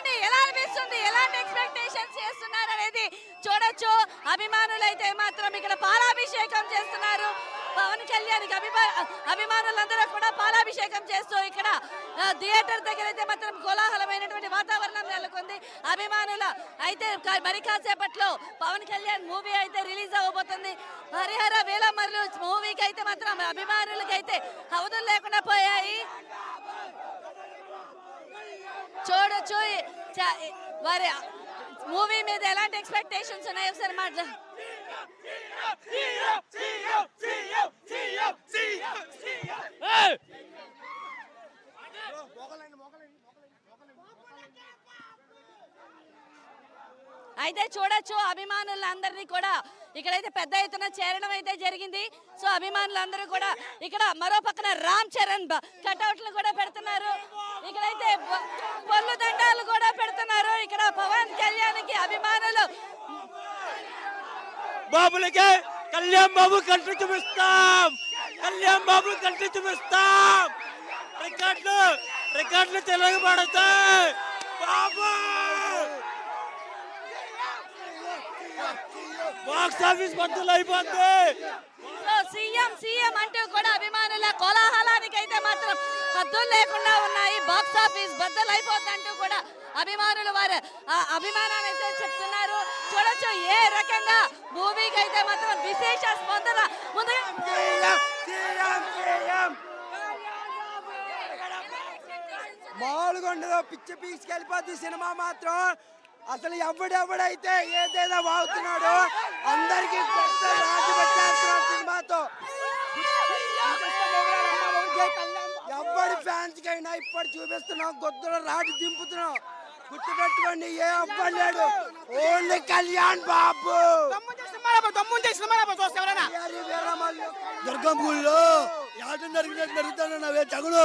చెప్పండి, ఎలా అనిపిస్తుంది, ఎలాంటి ఎక్స్పెక్టేషన్స్ చేస్తున్నారు అనేది చూడొచ్చు. అభిమానులు అయితే మాత్రం ఇక్కడ పాలాభిషేకం చేస్తున్నారు పవన్ కళ్యాణ్కి. అభిమానులందరూ కూడా పాలాభిషేకం చేస్తూ ఇక్కడ థియేటర్ దగ్గర అయితే మాత్రం కోలాహలమైనటువంటి వాతావరణం నెలకొంది. అభిమానుల అయితే మరి కాసేపట్లో పవన్ కళ్యాణ్ మూవీ అయితే రిలీజ్ అవ్వబోతుంది. హరిహర వీరమల్లు మూవీకి అయితే మాత్రం అభిమానులకి అయితే అవధులు లేకుండా పోయాయి. చూడొచ్చు వారి మూవీ మీద ఎలాంటి ఎక్స్పెక్టేషన్స్ ఉన్నాయో ఒకసారి మాట్లాడు. అయితే చూడొచ్చు అభిమానులందరినీ కూడా ఇక్కడైతే పెద్ద ఎత్తున చేరడం అయితే జరిగింది. సో అభిమానులందరూ కూడా ఇక్కడ మరో పక్కన రామ్ చరణ్ కటౌట్లు కూడా పెడుతున్నారు. ఇక్కడైతే పళ్ళు దండాలు కూడా పెడుతున్నారు. ఇక్కడ పవన్ కళ్యాణ్కి అభిమానులు బాబులకి కళ్యాణ్ బాబు కంటి చూపిస్తాం, కళ్యాణ్ బాబు కంటి చూపిస్తాం, రికార్డులు తిరగబడతాయి బాబు. బాక్స్ ఆఫీస్ బద్దలు అయిపోద్ది. సీఎం అంటూ కూడా అభిమానుల కోలాహలానికి అయితే మాత్రం హద్దులు లేకుండా ఉన్నాయి. బాక్స్ ఆఫీస్ బద్దలు అయిపోద్దంటూ కూడా అభిమానులు వారు అభిమానాన్ని అయితే చెప్తున్నారు. చూడొచ్చు ఏ రకంగా మూవీకి అయితే మాత్రం విశేష స్పందన మామూలుగా ఉండదు. పిచ్చి పీసుకెళ్ళిపోద్ది సినిమా మాత్రం. అసలు ఎవడెవడైతే ఏదైనా వాగుతున్నాడో అందరికి రాజు పెట్టేస్తున్నాడు సినిమాతో. ఎవరి ఫ్యాన్స్ కైనా ఇప్పుడు చూపిస్తున్నాం, గొద్దులో రాజు దింపుతున్నాం. గుర్తుపెట్టుకోండి, ఏ అవ్వలేడు, ఓన్లీ కళ్యాణ్ బాబు. దుర్గం గుళ్ళో యాటం జరిగినట్టు జరుగుతాను నవే తగులు